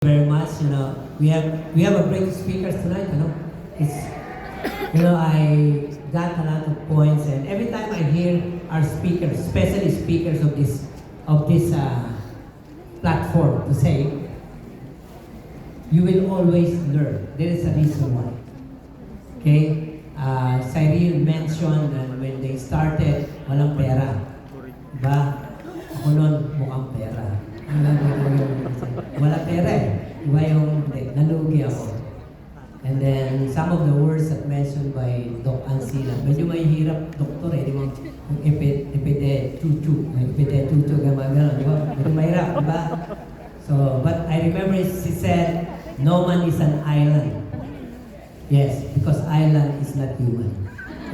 Very much. We have a great speakers tonight. It's I got a lot of points, and every time I hear our speakers, especially speakers of this platform, to say, you will always learn. There is a reason why. Okay, Cyril mentioned that when they started, walang pera, diba? Ako nun, mukhang pera. Wala pera eh. Iba yung nalugi ako. And then, some of the words that mentioned by Doc Ansila, medyo may hirap, doktor eh, di ba? Yung epide-tutu, gano'n, di ba? Medyo mahirap, di ba? So, but I remember she said, no man is an island. Yes, because island is not human.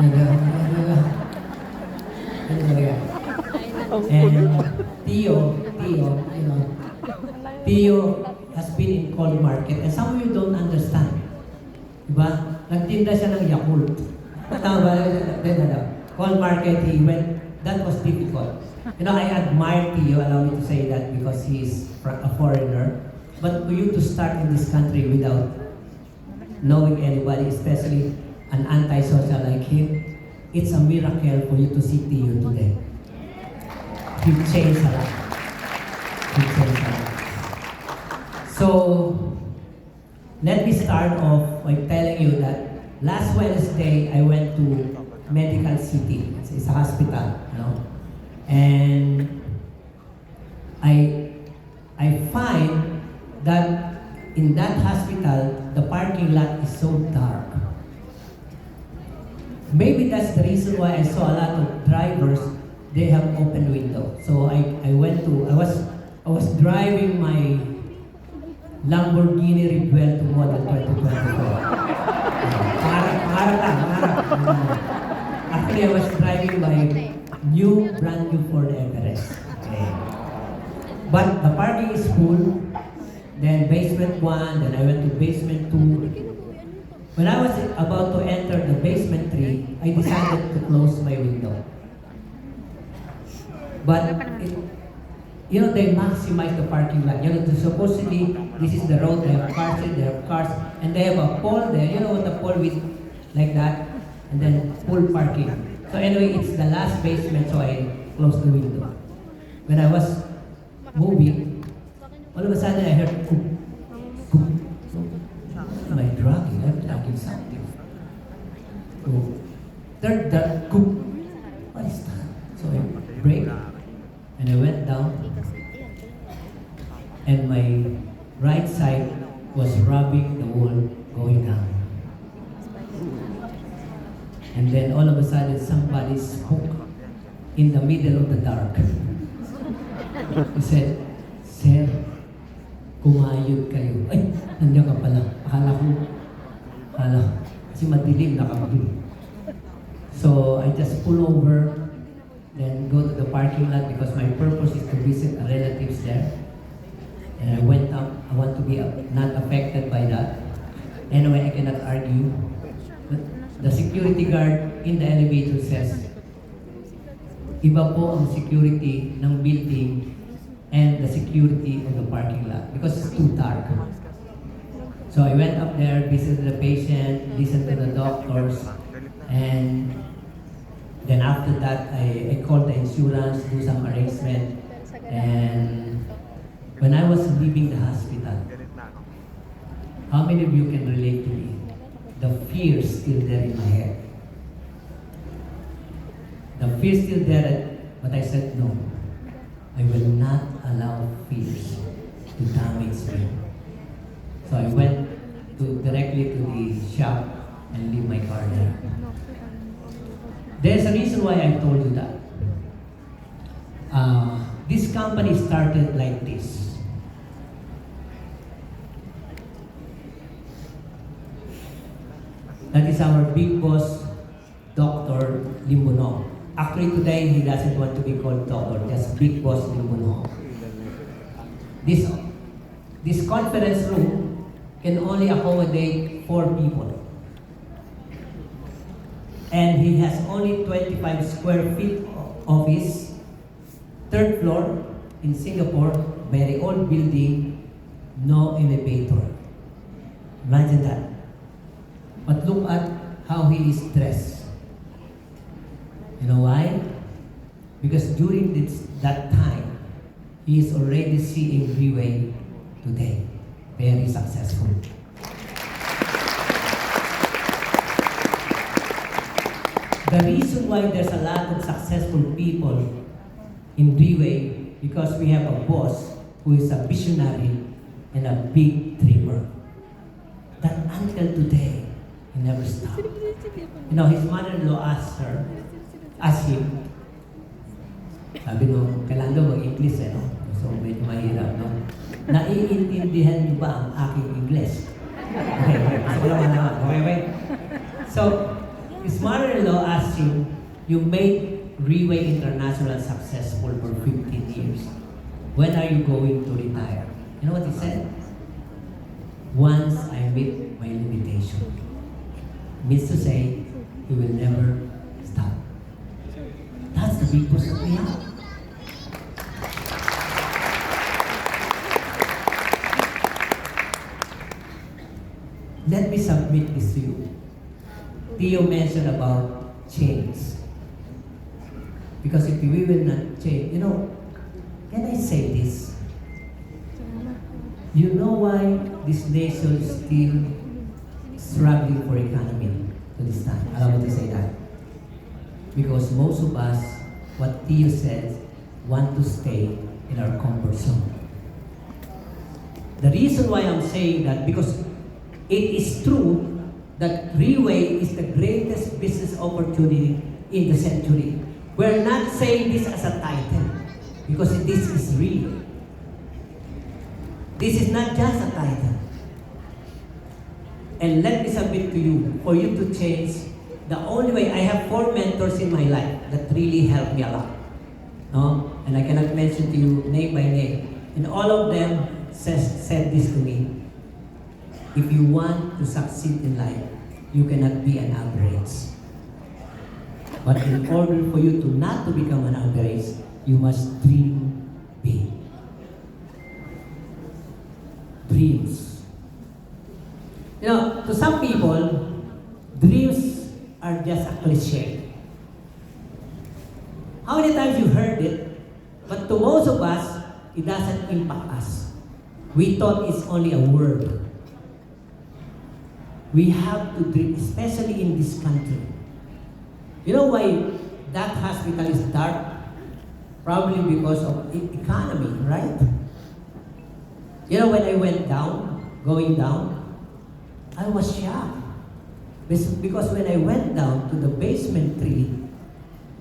And Tio has been in cold market, and some of you don't understand. Diba? Nagtinda siya ng Yakult. Tama ba? Cold market, he went, that was difficult. I admire Tio, allow me to say that, because he's a foreigner. But for you to start in this country without knowing anybody, especially an anti-social like him, it's a miracle for you to see Tio today. He changed a lot. So, let me start off by telling you that last Wednesday I went to Medical City. It's a hospital, and I find that in that hospital the parking lot is so dark. Maybe that's the reason why I saw a lot of drivers. They have open window. So I was driving my Lamborghini Revuelto model 2024. Pangarap lang. Actually, I was driving my brand new Ford Everest. Okay. But the parking is full. Then basement 1, then I went to basement 2. When I was about to enter the basement 3, I decided to close my window. But they maximize the parking lot. Supposedly this is the road. They have cars, and they have a pole there. You know what the pole with like that, and then full parking. So anyway, it's the last basement, so I closed the window. When I was moving, all of a sudden I heard cook. Am I drugging? I'm drugging something. So third, cook. What is that? So I brake. And I went down, and my right side was rubbing the wall going down. And then all of a sudden, somebody spoke in the middle of the dark. He said, "Sir, kumayod kayo." Ay, nandiyan ka pala. Akala, kasi madilim nakabili. So I just pull over, then go to the parking lot because my purpose is to visit relatives there. And I went up. I want to be not affected by that. Anyway, I cannot argue. But the security guard in the elevator says, iba po ang security ng building and the security of the parking lot because it's too dark. So I went up there, visited the patient, listened to the doctors, and then after that, I called the insurance, do some arrangement, and when I was leaving the hospital, how many of you can relate to me? The fear is still there in my head. The fear is still there, but I said no. I will not allow fears to damage me. So I went directly to the shop and leave my car there. There's a reason why I told you that. This company started like this. That is our big boss, Dr. Limbono. Actually today, he doesn't want to be called doctor, just big boss Limbono. This conference room can only accommodate 4 people. And he has only 25 square feet office, 3rd floor in Singapore, very old building, no elevator. Imagine that. But look at how he is dressed. You know why? Because during that time, he is already seeing Freeway today. Very successful. The reason why there's a lot of successful people in Freeway, because we have a boss who is a visionary and a big dreamer. That until today, he never stopped. You know, his mother-in-law asked him, sabi no, kailangan daw mag-English no? So medyo mahirap, no? Naiintindihan niyo ba ang aking English? Okay. So, his mother-in-law asked him, you made Freeway International successful for 15 years. When are you going to retire? You know what he said? Once I meet my limitation. Means to say, he will never stop. That's the big push that we have. Let me submit this to you. Theo mentioned about change. Because if we will not change, you know, can I say this? You know why this nation is still struggling for economy to this time? Allow me to say that. Because most of us, what Theo said, want to stay in our comfort zone. The reason why I'm saying that, because it is true that Freeway is the greatest business opportunity in the century. We're not saying this as a title, because this is real. This is not just a title. And let me submit to you, for you to change, the only way, I have 4 mentors in my life that really helped me a lot. No? And I cannot mention to you name by name. And all of them said this to me. If you want to succeed in life, you cannot be an average. But in order for you to not to become an average, you must dream big. Dreams. You know, to some people, dreams are just a cliche. How many times you heard it? But to most of us, it doesn't impact us. We thought it's only a word. We have to dream, especially in this country. You know why that hospital is dark? Probably because of economy, right? You know, when I went down, going down, I was shocked. Because when I went down to the basement 3,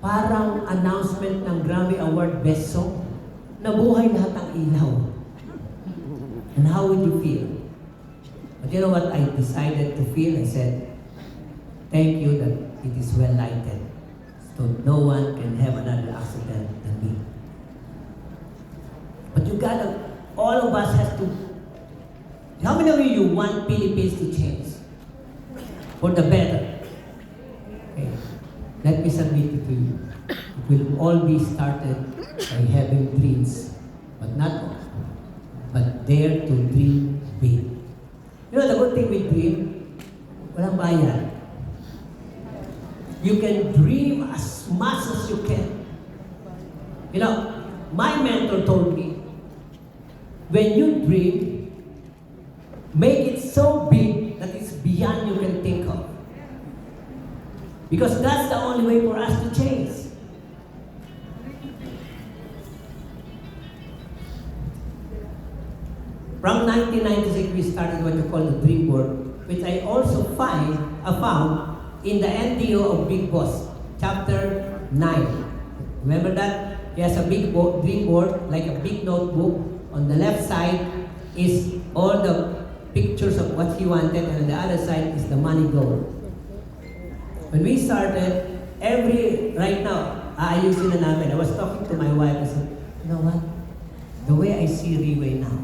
parang announcement ng Grammy Award Best Song, nabuhay lahat ng ilaw. And how would you feel? But you know what I decided to feel? I said, thank you that it is well lighted. So no one can have another accident than me. But you gotta, all of us have to, how many of you want Philippines to change? For the better. Okay. Let me submit it to you. It will all be started by having dreams. But not all. But dare to dream big. You know, the good thing with dream, walang bayad. You can dream as much as you can. You know, my mentor told me, when you dream, make it so big that it's beyond you can think of. Because that's the only way for us to change. From 1996, we started what we call the Dream Board, which I also found in the NDO of Big Boss, chapter 9. Remember that? He has a big dream board, like a big notebook. On the left side is all the pictures of what he wanted, and on the other side is the money goal. When we started, right now, aayusin na namin. I was talking to my wife, I said, you know what? The way I see Freeway now,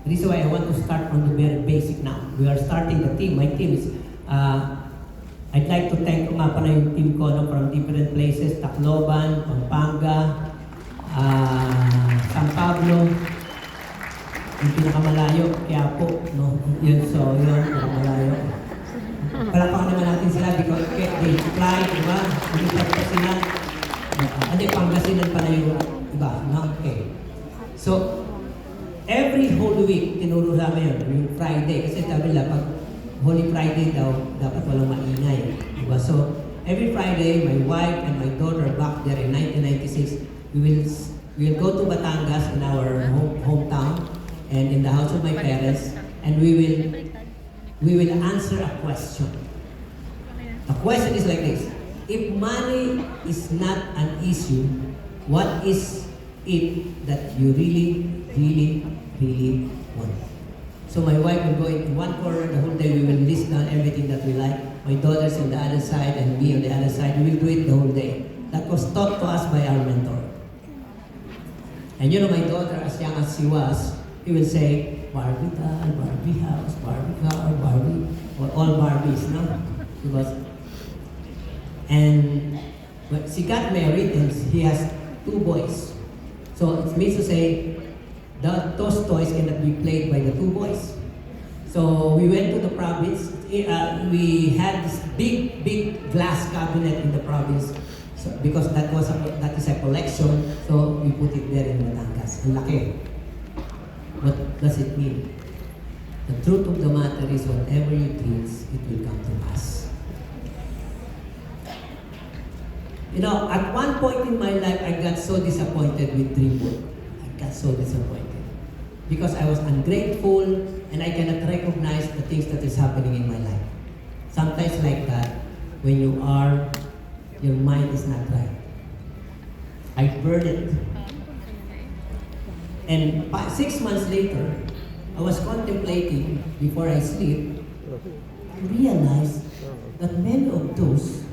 the reason why I want to start from the very basic now. We are starting the team. My team is, I'd like to thank nga pala yung team ko from different places, Tacloban, Pampanga, San Pablo. Yung pinakamalayo, Quiapo, no? Yun, so yun, pinakamalayo. Palakpakan naman natin sila because they fly, di ba? Lumipad pa sila. Hindi, Pangasinan pala yung iba, no? Okay. So, every Holy Week, tinuro namin yun, yung Friday. Kasi sabi nila, pag Holy Friday daw, dapat walang maingay. Diba? So, every Friday, my wife and my daughter back there in 1996, we will go to Batangas in our hometown and in the house of my parents, and we will answer a question. The question is like this: if money is not an issue, what is it that you really want? So my wife will go in one corner the whole day. We will list down everything that we like. My daughter's on the other side and me on the other side. We will do it the whole day. That was taught to us by our mentor. And you know, my daughter, as young as she was, he will say, Barbie doll, Barbie house, Barbie car, Barbie, or all Barbies, no? And when she got married, and he has 2 boys. So it means to say, those toys cannot be played by the 2 boys. So we went to the province. We had this big glass cabinet in the province. So, because that is a collection, so we put it there in Batangas. Ang laki. What does it mean? The truth of the matter is, whatever you dream, it will come to pass. You know, at one point in my life, I got so disappointed with Gbootc. I got so disappointed. Because I was ungrateful and I cannot recognize the things that is happening in my life. Sometimes like that, when your mind is not right. I burned it. And 6 months later, I was contemplating before I sleep. I realized that many of those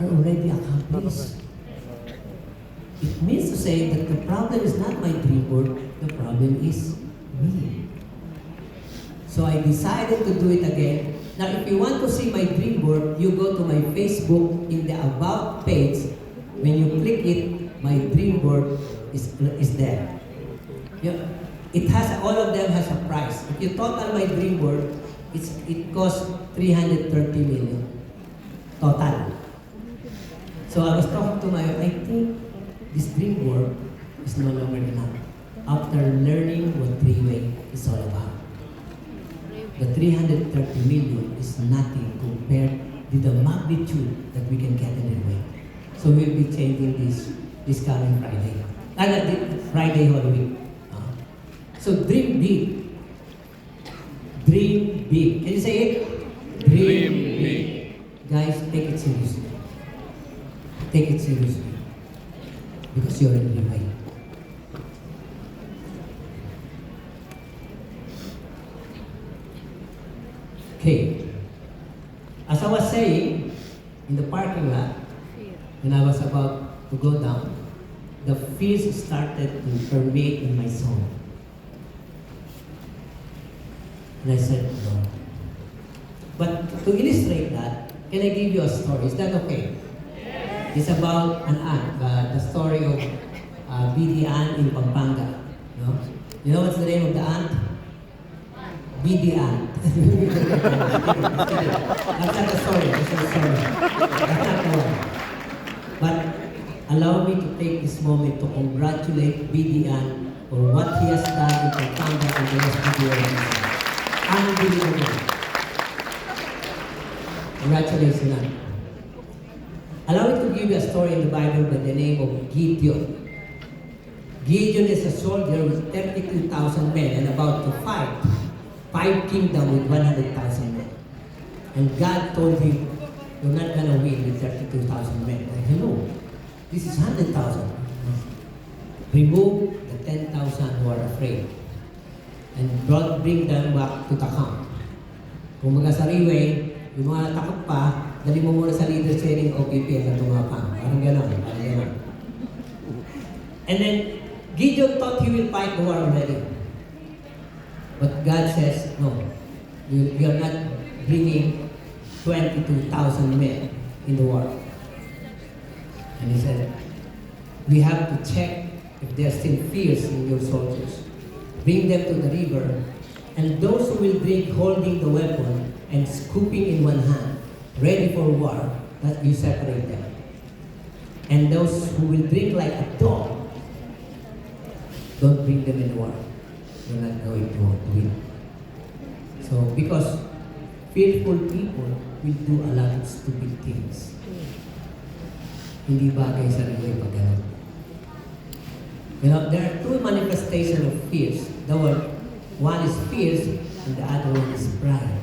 are already accomplished. It means to say that the problem is not my dream board, the problem is me. So I decided to do it again. Now, if you want to see my dream board, you go to my Facebook in the About page. When you click it, my dream board is there. It has, all of them has a price. If you total my dream board, it costs 330 million total. So I was talking to my wife, I think this dream board is no longer enough after learning what three-way is all about. The 330 million is nothing compared to the magnitude that we can get in a way. So we'll be changing this coming Friday. Friday Holy Week. So dream big. Dream big. Can you say it? Dream big. Guys, take it seriously. Take it seriously. Because you're in the way. Okay. As I was saying, in the parking lot, when I was about to go down, the fears started to permeate in my soul. And I said, no. But to illustrate that, can I give you a story? Is that okay? Yes. It's about an aunt, the story of BD Aunt in Pampanga. No? You know what's the name of the aunt? BD Aunt. That's not the story. That's not the story. That's not the one. But allow me to take this moment to congratulate BD Aunt for what he has done in Pampanga and the rest of the world. Unbelievable. Congratulations, Aunt. Allow me to give you a story in the Bible by the name of Gideon. Gideon is a soldier with 32,000 men and about to fight 5 kingdoms with 100,000 men. And God told him, you're not going to win with 32,000 men. I said, no, this is 100,000. Remove the 10,000 who are afraid and bring them back to the camp. Kung magasariwe, yung mga takot pa, dali mo muna sa leader training o PPL na tumapang. Parang gano'n, parang gano'n. And then, Gideon thought he will fight the war already. But God says, no, you are not bringing 22,000 men in the war. And he said, we have to check if there are still fears in your soldiers. bring them to the river, and those who will drink holding the weapon and scooping in one hand, ready for war, that you separate them. And those who will drink like a dog, don't bring them in war. You're not going to win. So, because fearful people will do a lot of stupid things. Hindi bagay sa rin pag ganun. You know, there are two manifestations of fears. The one is fears, and the other one is pride.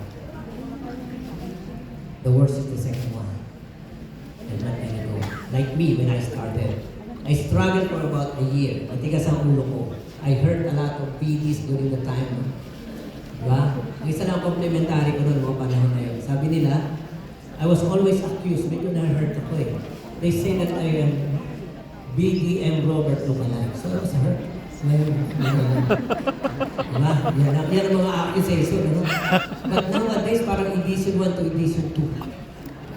The worst is the second one. And not anymore. Like me, when I started, I struggled for about a year. Matigas ang ulo ko. I heard a lot of PDs during the time. No? Diba? Ang isa lang complimentary ko noon mga panahon na yun. Sabi nila, I was always accused. Medyo na-hurt ako eh. They say that I am BDM Robert lookalike. So I was hurt. Ngayon, diba? Yan ang mga accusation. No? But nowadays, parang edition 1 to edition 2.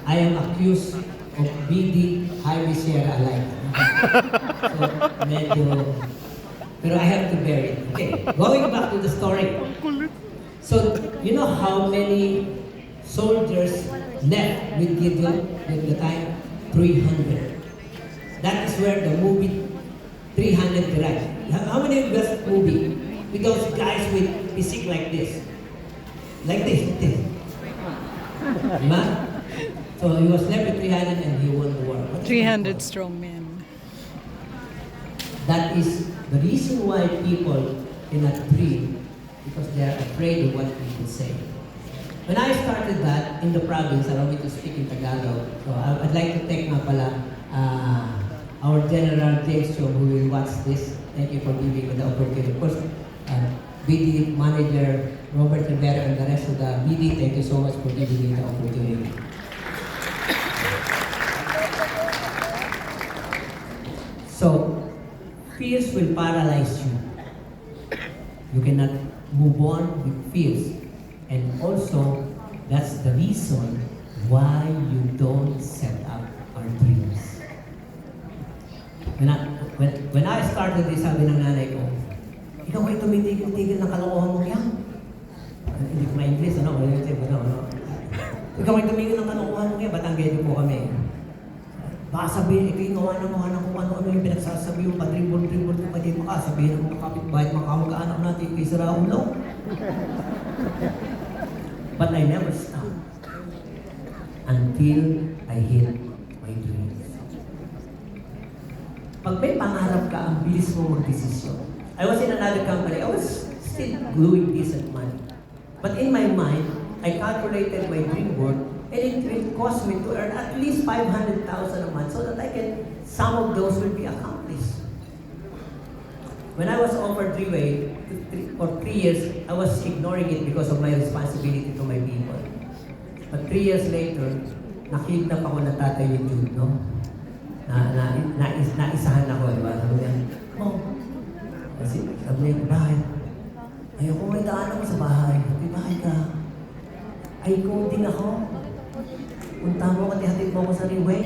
I am accused of BD Highway Sierra alike. So, medyo... Pero I have to bear it. Okay, going back to the story. So, you know how many soldiers left with Gideon at the time? 300. That is where the movie 300 derived. How many of us movie? With those guys with physique like this. Like this. Diba? So he was left with 300 and he won the war. 300 strong men. That is the reason why people cannot dream, because they are afraid of what people say. When I started that in the province, allow me to speak in Tagalog. So I'd like to thank our General James Cho, who will watch this. Thank you for giving me the opportunity. Of course, BD Manager Robert Rivera and the rest of the BD, thank you so much for giving me the opportunity. So, fears will paralyze you. You cannot move on with fears. And also, that's the reason why you don't set up our dreams. When I started this, sabi ng nanay ko, ikaw ay tumitigil-tigil ng kalokohan mo yan. Hindi ko ma-English, ano? Ikaw ay tumigil ng kalokohan mo yan, Batanggedo po kami. Baka sabihin, ikaw yung gawa ng kung ano-ano yung pinagsasabi mo, pa-dribble-dribble mo, pwede mo ka, sabihin ng mga kapitbahay, mga kamag-anak natin, kay Sira Ulo. But I never stopped until I hit my dreams. Pag may pangarap ka, ang bilis mo mag-desisyon. I was in another company, I was still doing decent money. But in my mind, I calculated my dream work, and it will cost me to earn at least 500,000 a month so that some of those will be accomplished. When I was offered three-way for 3 years, I was ignoring it because of my responsibility to my people. But 3 years later, nakidnap ako na tatay yung Jude, no? Naisahan ako, di ba? Sabi niya, sabi niya, bakit? Ayoko may daan ako sa bahay. Sabi, bakit ka? Ay, coding ako. Punta mo, katihatid mo ako sa Riway.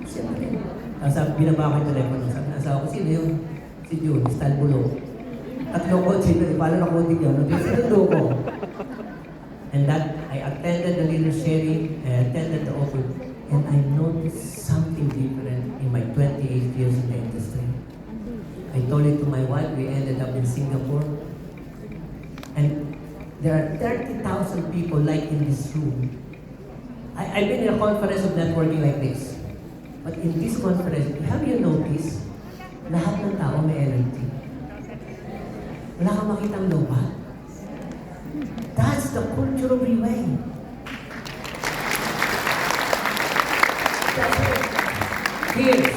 Siyempre. Sabi, binaba ko yung telepono. Sabi na asawa ko, sino yun? Si June, Stan Bulo. Tatlo ko, sino? Paano na coding yun? Sinundo ko. And that, I attended the leader sharing, I attended the open, and I noticed something different in my 28 years in the industry. I told it to my wife, we ended up in Singapore. And there are 30,000 people like in this room. I've been in a conference of networking like this. But in this conference, have you noticed, lahat ng tao may LLT. Wala kang makitang lobat. That's the culture of Riway. That's it. Fears.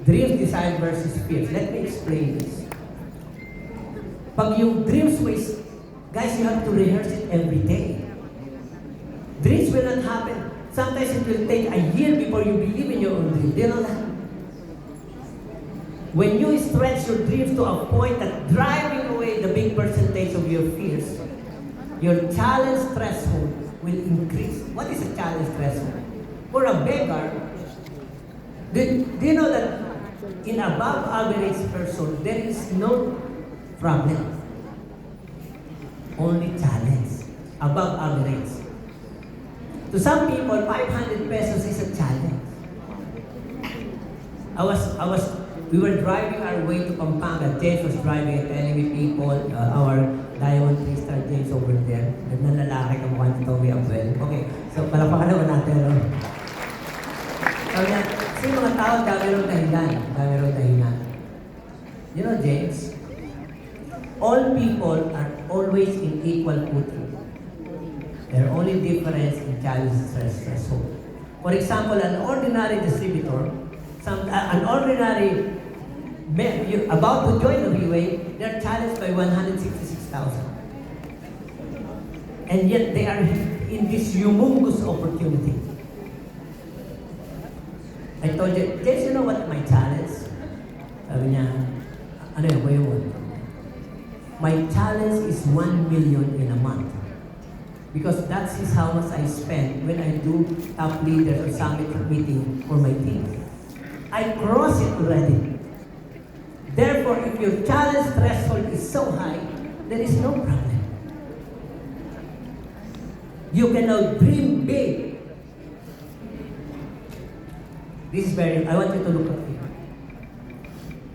Dreams, desire versus fears. Let me explain this. Pag yung dreams mo is, guys, you have to rehearse it every day. Dreams will not happen. Sometimes it will take a year before you believe in your own dream. Do you know that? When you stretch your dreams to a point that driving away the big percentage of your fears, your challenge threshold will increase. What is a challenge threshold? For a beggar, do you know that in above average person, there is no problem. Only challenge. Above average. To some people, 500 pesos is a challenge. We were driving our way to Pampanga. James was driving and telling me people, our Diamond 3-star James over there, nagnalalaki ka mukha ni Tommy Abel. Okay, so palakpakan naman natin, no? Sabi niya, kasi mga tao, dami rin dahilan. You know, James, all people are always in equal footing. There are only difference in challenge threshold. For example, an ordinary distributor, an ordinary man about to join the freeway, they're challenged by 166,000. And yet they are in this humongous opportunity. I told you, James, you know what my challenge? Sabi niya, ano yun? My challenge is 1 million in a month. Because that is how much I spend when I do top leader or summit meeting for my team. I cross it already. Therefore, if your challenge threshold is so high, there is no problem. You can now dream big. This is I want you to look at it.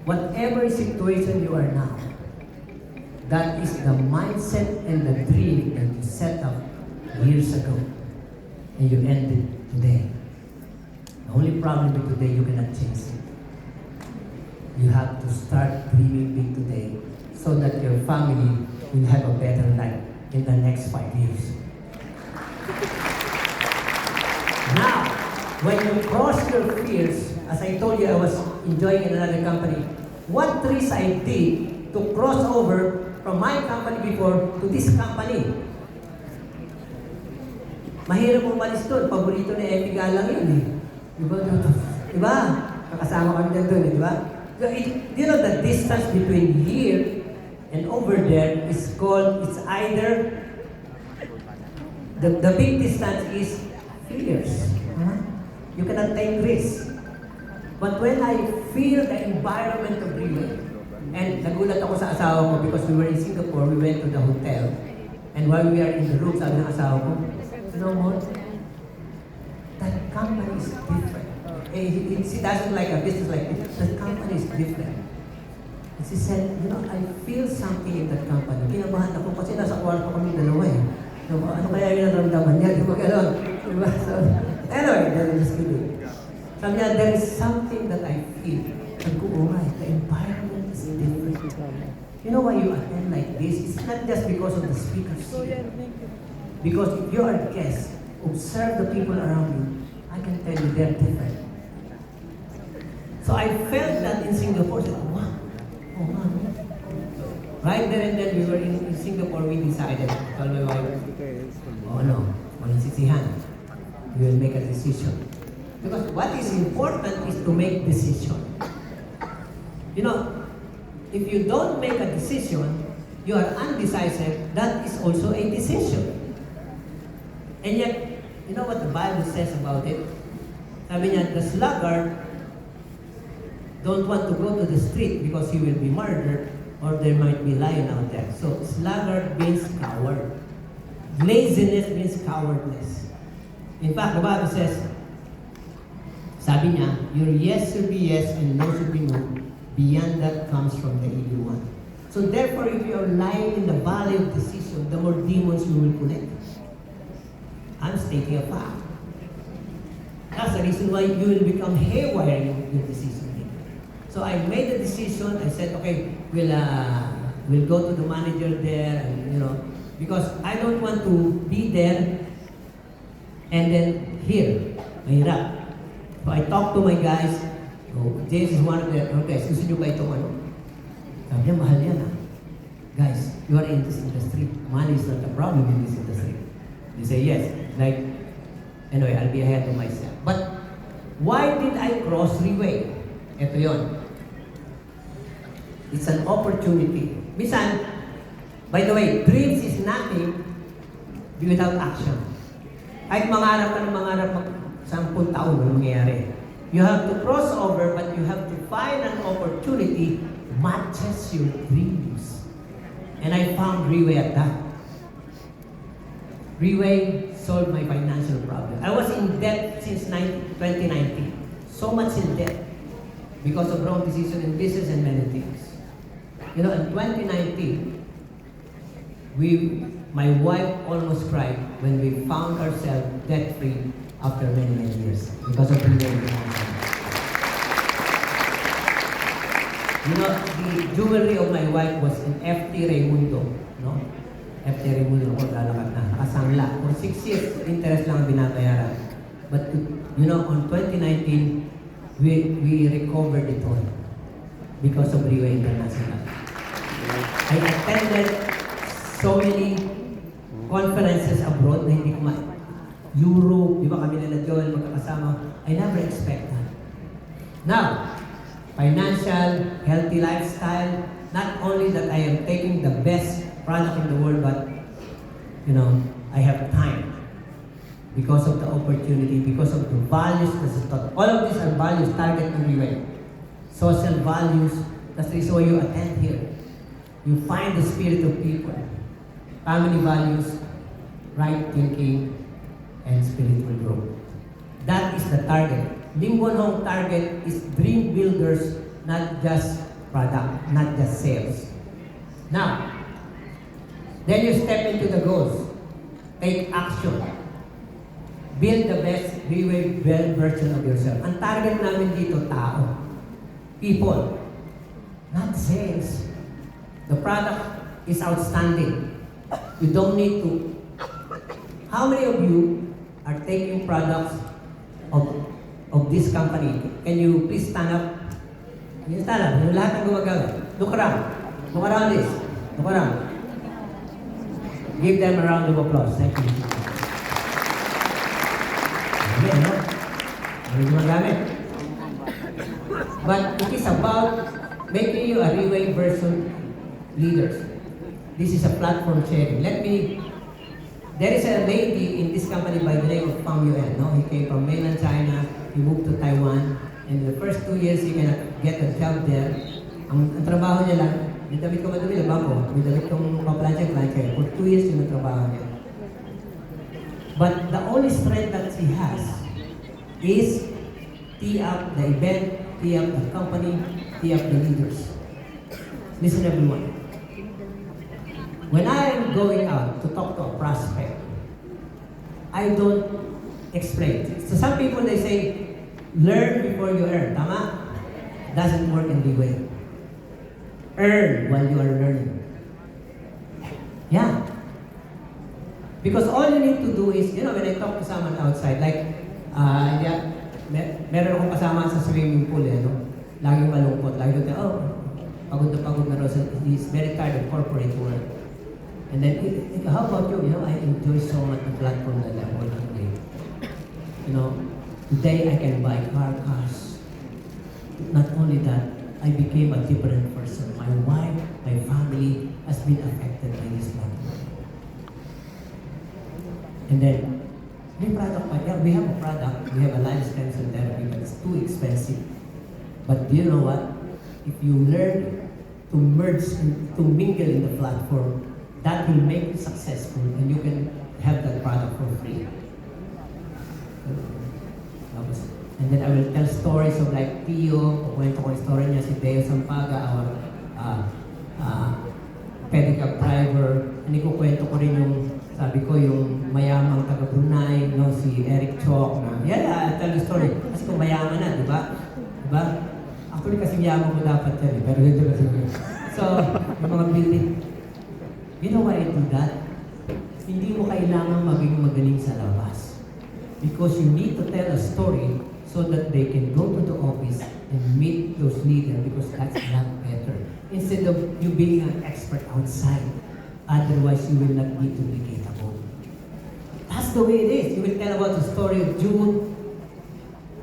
Whatever situation you are now, that is the mindset and the dream that you set up years ago. And you ended today. The only problem with today, you cannot change it. You have to start dreaming big today so that your family will have a better life in the next 5 years. Now, when you cross your fears, as I told you, I was enjoying in another company. What tricks I did to cross over from my company before to this company. Mahirap umalis doon. Paborito ni Emmy Galang yun eh. Diba? Nakasama kami dyan doon eh, diba? So you know the distance between here and over there is called, it's either, the big distance is fears. You cannot take risks. But when I feel the environment of freeway, and nagulat ako sa asawa ko because we were in Singapore, we went to the hotel. And while we are in the room, sabi ng asawa ko, you know what? That company is different. She doesn't like a business like this. That company is different. And she said, you know, I feel something in that company. Kinabahan ako kasi nasa kwarto kami dalawa eh. Ano kaya yung naramdaman niya? Di ba gano'n? Diba? So, anyway, just kidding. Sabi niya, there is something that I feel. Sabi ko, oh my, the environment is different. You know why you attend like this? It's not just because of the speakers. Because if you are a guest, observe the people around you, I can tell you they're different. So I felt that in Singapore. I said, wow, oh wow. Right there and then we were in Singapore, we decided, tell my wife, oh no, walang sisihan. We will make a decision. Because what is important is to make decision. You know, if you don't make a decision, you are undecisive, that is also a decision. And yet, you know what the Bible says about it? Sabi niya, the sluggard don't want to go to the street because he will be murdered or there might be lion out there. So, sluggard means coward. Laziness means cowardness. In fact, the Bible says, sabi niya, your yes should be yes and no should be no. Beyond that comes from the evil one. So therefore, if you are lying in the valley of decision, the more demons you will collect. I'm stating a fact. That's the reason why you will become haywire in your decision making. So I made the decision. I said, okay, we'll go to the manager there, and because I don't want to be there and then here, mahirap. So I talked to my guys. Oh, James is one of them. Okay, gusto nyo ba itong ano? Sabi niya, mahal yan Guys, you are in this industry. Money is not a problem in this industry. They say yes. Like, anyway, I'll be ahead of myself. But, why did I cross freeway? Ito yon. It's an opportunity. Minsan, by the way, dreams is nothing without action. Kahit mangarap ka ng mangarap 10 taon, ano mangyayari? You have to cross over, but you have to find an opportunity matches your dreams. And I found Reway at that. Reway solved my financial problem. I was in debt since 2019. So much in debt because of wrong decision in business and many things. You know, in 2019, my wife almost cried when we found ourselves debt-free after many years because of Reway. You know, the jewelry of my wife was in FT Raimundo, no? FT Raimundo, ako lalakad na, nakasangla. For 6 years, interest lang ang binabayaran. But, you know, on 2019, we recovered it all because of Reway International. I attended so many conferences abroad na hindi ko Europe, di ba kami nila Joel magkakasama? I never expect that. Now, financial, healthy lifestyle, not only that I am taking the best product in the world, but, you know, I have time because of the opportunity, because of the values that's taught. All of these are values, target and Reway. Social values, that's the reason why you attend here. You find the spirit of people. Family values, right thinking, and spiritual growth. That is the target. Lingbon Hong target is dream builders, not just product, not just sales. Now, then you step into the goals. Take action. Build the best Reway version of yourself. Ang target namin dito, tao. People. Not sales. The product is outstanding. You don't need to. How many of you are taking products of this company? Can you please stand up? Can you stand up? Yung lahat ng gumagawa. Look around. Look around this. Look around. Give them a round of applause. Thank you. Ayan, no? Ano gumagamit? But it is about making you a Reway version leaders. This is a platform sharing. There is a lady in this company by the name of Fang Yuan. No? He came from mainland China. He moved to Taiwan. And the first 2 years, he cannot get a job there. Ang trabaho niya lang, may damit ko madumi, labang ko. May damit kong paplansya. For 2 years, yung trabaho niya. But the only strength that he has is tee up the event, tee up the company, tee up the leaders. Listen everyone. When I am going out to talk to a prospect, I don't explain. So some people, they say, learn before you earn. Tama? Doesn't work in the way. Earn while you are learning. Yeah. Because all you need to do is, you know, when I talk to someone outside, like, meron akong kasama sa swimming pool, no? Laging malungkot. Laging pagod na raw. He's very tired of corporate work. And then, how about you? You know, I enjoy so much the platform that I'm working with. You know, today I can buy cars. Not only that, I became a different person. My wife, my family has been affected by this platform. And then, we have a product, we have a life extension therapy, but it's too expensive. But do you know what? If you learn to merge, to mingle in the platform, that will make you successful and you can have that product for free. And then I will tell stories of like Tio, kwento ko yung story niya si Deo Sampaga, our pedicab driver. Hindi ko kwento ko rin yung, sabi ko, yung mayamang taga Brunei, no, si Eric Chok. I tell the story. Kasi kung mayaman na, di ba? Diba? Actually kasi mayaman ko dapat yan, pero yun kasi. So, yung mga building. You know why I do that? Hindi mo kailangan maging magaling sa labas. Because you need to tell a story so that they can go to the office and meet those leaders because that's a lot better. Instead of you being an expert outside. Otherwise, you will not be duplicatable. That's the way it is. You will tell about the story of June.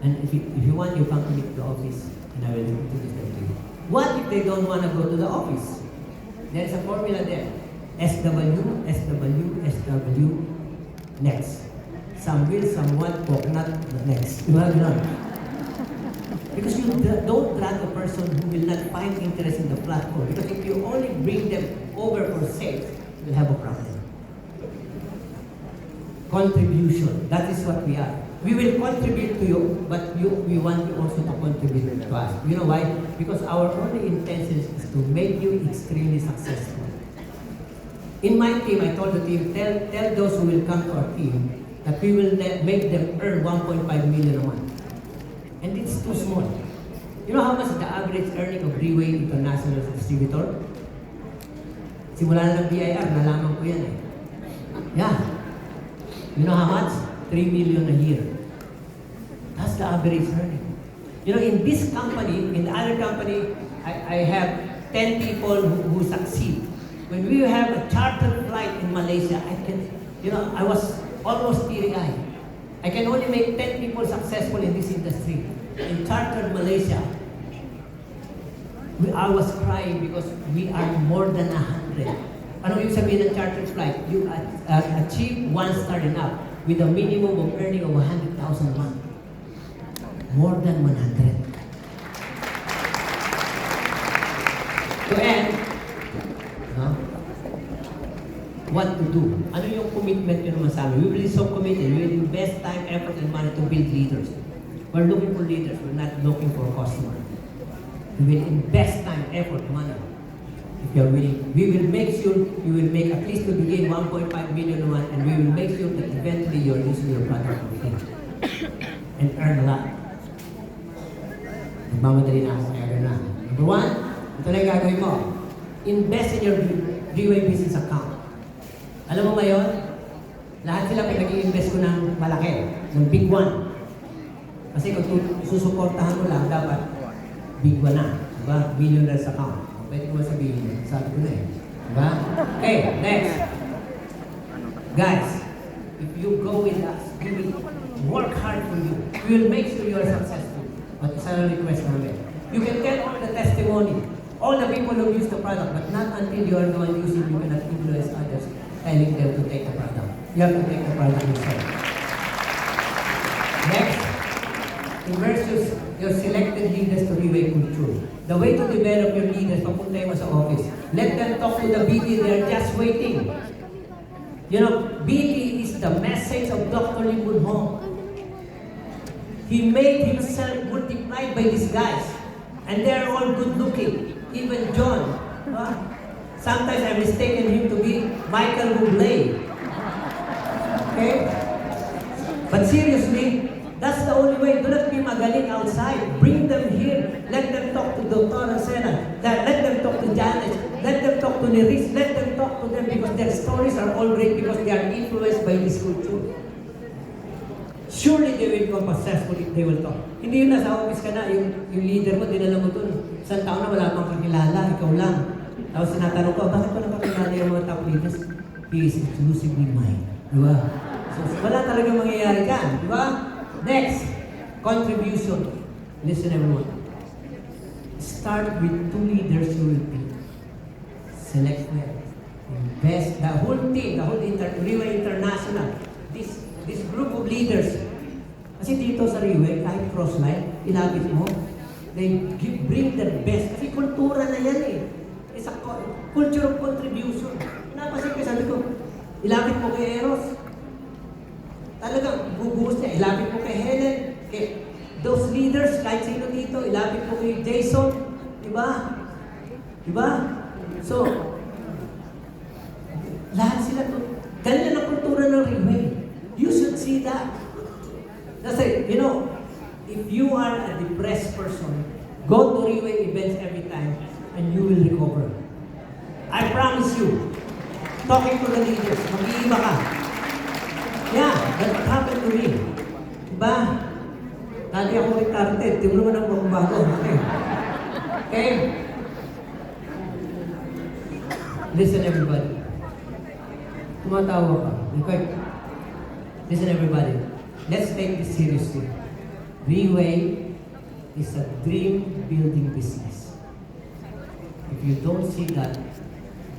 And if you want, you come to meet the office and I will introduce them to you. What if they don't want to go to the office? There's a formula there. SW, SW, SW, next. Some will, some want, not next. Diba, Because you don't drag a person who will not find interest in the platform. Because if you only bring them over for sales, you'll have a problem. Contribution, that is what we are. We will contribute to you, but we want you also to contribute to us. You know why? Because our only intention is to make you extremely successful. In my team, I told the team, tell those who will come to our team that we will make them earn 1.5 million a month. And it's too small. You know how much the average earning of Freeway International Distributor? Simula na ng BIR, nalaman ko yan eh. Yeah. You know how much? 3 million a year. That's the average earning. You know, in this company, in the other company, I have 10 people who succeed. When we have a chartered flight in Malaysia, I was almost teary-eyed. I can only make 10 people successful in this industry. In chartered Malaysia, I was crying because we are more than 100. Ano yung sabihin ng chartered flight? You achieve 1 star and up with a minimum of earning of 100,000 a month. More than 100. To end, what to do? Ano yung commitment nyo naman sa amin? We will be so committed. We will invest time, effort, and money to build leaders. We're looking for leaders. We're not looking for customers. We will invest time, effort, money. If you're willing, we will make sure you will make at least to begin 1.5 million a month, and we will make sure that eventually you're using your product and earn a lot. Nagmamadali na ako kaya na. Number 1, ito na yung gagawin mo. Invest in your Freeway business account. Alam mo ba yun? Lahat sila pinag-i-invest ko ng malaki, ng big one. Kasi kung susuportahan ko lang, dapat big one na. Diba? Millionaires account. Pwede ko sabihin, sabi ko na eh. Diba? Okay, next. Guys, if you go with us, we will work hard for you. We will make sure you are successful. But isa na request namin. You can get all the testimony. All the people who use the product, but not until you are the one using, you cannot influence others, telling them to take the product. You have to take the product yourself. Next, immerse your selected leaders to Freeway culture. The way to develop your leaders, papunta mo sa office. Let them talk to the BT, they're just waiting. You know, BT is the message of Dr. Lim Boon Hong. He made himself multiplied by these guys. And they're all good looking. Even John. Sometimes I mistaken him to be Michael Bublé. Okay? But seriously, that's the only way. Do not be magaling outside. Bring them here. Let them talk to Dr. Sena. Let them talk to Janet. Let them talk to Neris. Let them talk to them because their stories are all great because they are influenced by this culture. Surely they will become successful if they will talk. Hindi yun na sa office ka na, yung leader mo, dinala mo dun. Isang taon na wala pang kakilala, ikaw lang. Tapos tinatanong ko, bakit ko nakakilala yung mga top leaders? He is exclusively mine. Diba? So wala talagang mangyayari dyan. Diba? Next, contribution. Listen everyone. Start with 2 leaders you will pick. Select them. Invest. The whole team, the whole Freeway International. This group of leaders, kasi dito sa Freeway, kahit cross-line, ilapit mo, they bring their best. Kasi kultura na yan eh. It's a culture of contribution. Napasin ko, sabi ko, ilapit mo kay Eros. Talagang bubuhos niya. Ilapit mo kay Helen, kay those leaders, kahit sino dito, ilapit mo kay Jason. Diba? Diba? So, lahat sila to. Ganyan ang kultura ng Freeway. You should see that. Kasi, you know, if you are a depressed person, go to Freeway events every time and you will recover. I promise you, talking to the leaders, mag-iiba ka. Yeah, that happened to me. Diba? Dati ako retarded, di mo naman ang magbago. Okay. Okay? Listen everybody. Tumatawa ka. Okay? Listen everybody, let's take this seriously. Freeway is a dream building business. If you don't see that,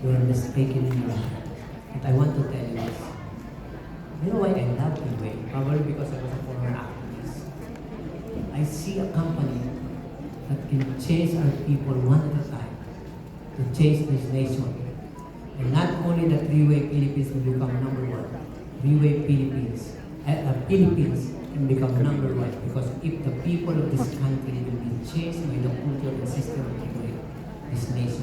you are mistaken in your life. But I want to tell you this. You know why I love Freeway? Probably because I was a former activist. I see a company can change our people one at a time to change this nation. And not only the three-way Philippines will become number one, three-way Philippines, Philippines can become number one, because if the people of this country will be changed by the culture and system of the way, this nation